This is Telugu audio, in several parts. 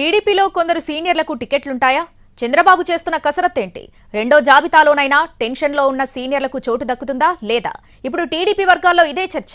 టీడీపీలో కొందరు సీనియర్లకు టికెట్లుంటాయా? చంద్రబాబు చేస్తున్న కసరత్తేంటి? రెండో జాబితాలోనైనా టెన్షన్లో ఉన్న సీనియర్లకు చోటు దక్కుతుందా లేదా? ఇప్పుడు టీడీపీ వర్గాల్లో ఇదే చర్చ.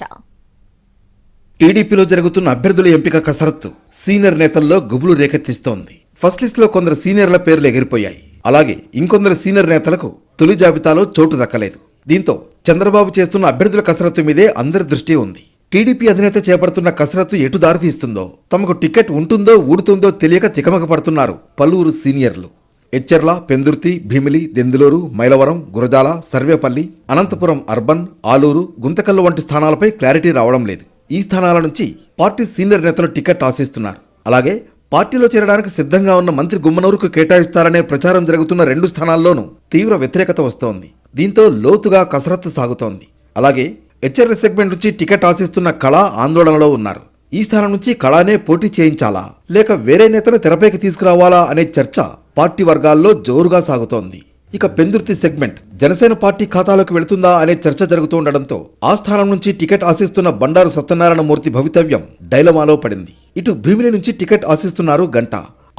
టీడీపీలో జరుగుతున్న అభ్యర్థుల ఎంపిక కసరత్తు సీనియర్ నేతల్లో గుబులు రేకెత్తిస్తోంది. ఫస్ట్ లిస్ట్ లో కొందరు సీనియర్ల పేర్లు ఎగిరిపోయాయి. అలాగే ఇంకొందరు సీనియర్ నేతలకు తొలి జాబితాలో చోటు దక్కలేదు. దీంతో చంద్రబాబు చేస్తున్న అభ్యర్థుల కసరత్తు మీదే అందరి దృష్టి ఉంది. టీడీపీ అధినేత చేపడుతున్న కసరత్తు ఎటు దారితీస్తుందో, తమకు టికెట్ ఉంటుందో ఊడుతుందో తెలియక తికమక పడుతున్నారు పలువురు సీనియర్లు. ఎచ్చెర్ల, పెందుర్తి, భీమిలి, దెందులూరు, మైలవరం, గురజాల, సర్వేపల్లి, అనంతపురం అర్బన్, ఆలూరు, గుంతకల్లు వంటి స్థానాలపై క్లారిటీ రావడం లేదు. ఈ స్థానాల నుంచి పార్టీ సీనియర్ నేతలు టికెట్ ఆశిస్తున్నారు. అలాగే పార్టీలో చేరడానికి సిద్ధంగా ఉన్న మంత్రి గుమ్మనూరుకు కేటాయిస్తారనే ప్రచారం జరుగుతున్న రెండు స్థానాల్లోనూ తీవ్ర వ్యతిరేకత వస్తోంది. దీంతో లోతుగా కసరత్తు సాగుతోంది. అలాగే హెచ్ఆర్ఎ సెగ్మెంట్ నుంచి టికెట్ ఆశిస్తున్న కళ ఆందోళనలో ఉన్నారు. ఈ స్థానం నుంచి కళానే పోటీ చేయించాలా లేక వేరే నేతను తెరపైకి తీసుకురావాలా అనే చర్చ పార్టీ వర్గాల్లో జోరుగా సాగుతోంది. ఇక పెందుర్తి సెగ్మెంట్ జనసేన పార్టీ ఖాతాలోకి వెళుతుందా అనే చర్చ జరుగుతుండటంతో ఆ స్థానం నుంచి టికెట్ ఆశిస్తున్న బండారు సత్యనారాయణ మూర్తి భవితవ్యం డైలమాలో పడింది. ఇటు భీమిలి నుంచి టికెట్ ఆశిస్తున్నారు గంట.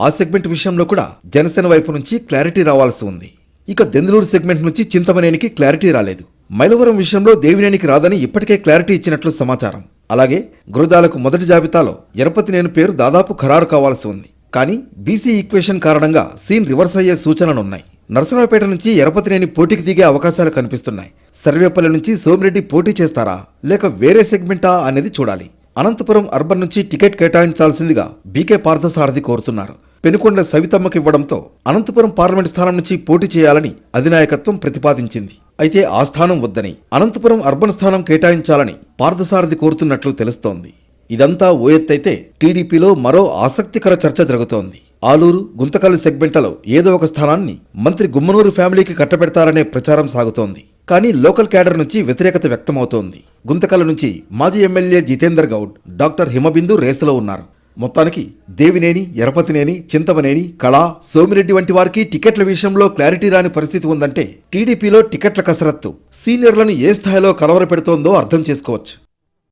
ఆ సెగ్మెంట్ విషయంలో కూడా జనసేన వైపు నుంచి క్లారిటీ రావాల్సి ఉంది. ఇక దెందులూరు సెగ్మెంట్ నుంచి చింతమనేనికి క్లారిటీ రాలేదు. మైలవరం విషయంలో దేవినేనికి రాదని ఇప్పటికే క్లారిటీ ఇచ్చినట్లు సమాచారం. అలాగే గురజాలకు మొదటి జాబితాలో ఎరపతినేని పేరు దాదాపు ఖరారు కావాల్సి ఉంది. కానీ బీసీ ఈక్వేషన్ కారణంగా సీన్ రివర్స్ అయ్యే సూచనలున్నాయి. నరసరావుపేట నుంచి ఎరపతినేని పోటీకి దిగే అవకాశాలు కనిపిస్తున్నాయి. సర్వేపల్లి నుంచి సోమిరెడ్డి పోటీ చేస్తారా లేక వేరే సెగ్మెంటా అనేది చూడాలి. అనంతపురం అర్బన్ నుంచి టికెట్ కేటాయించాల్సిందిగా బీకే పార్థసారథి కోరుతున్నారు. పెనుకొండ సవితమ్మకి ఇవ్వడంతో అనంతపురం పార్లమెంట్ స్థానం నుంచి పోటీ చేయాలని అధినాయకత్వం ప్రతిపాదించింది. అయితే ఆ స్థానం వద్దని అనంతపురం అర్బన్ స్థానం కేటాయించాలని పార్థసారథి కోరుతున్నట్లు తెలుస్తోంది. ఇదంతా ఓ ఎత్తైతే టీడీపీలో మరో ఆసక్తికర చర్చ జరుగుతోంది. ఆలూరు, గుంతకల్లు సెగ్మెంట్లలో ఏదో ఒక స్థానాన్ని మంత్రి గుమ్మనూరు ఫ్యామిలీకి కట్టబెడతారనే ప్రచారం సాగుతోంది. కానీ లోకల్ క్యాడర్ నుంచి వ్యతిరేకత వ్యక్తమవుతోంది. గుంతకల్లు నుంచి మాజీ ఎమ్మెల్యే జితేందర్ గౌడ్, డాక్టర్ హిమబిందు రేసులో ఉన్నారు. మొత్తానికి దేవినేని, ఎరపతినేని, చింతమనేని, కళా, సోమిరెడ్డి వంటి వారికి టికెట్ల విషయంలో క్లారిటీ రాని పరిస్థితి ఉందంటే టీడీపీలో టికెట్ల కసరత్తు సీనియర్లను ఏ స్థాయిలో కలవరపెడుతోందో అర్థం చేసుకోవచ్చు.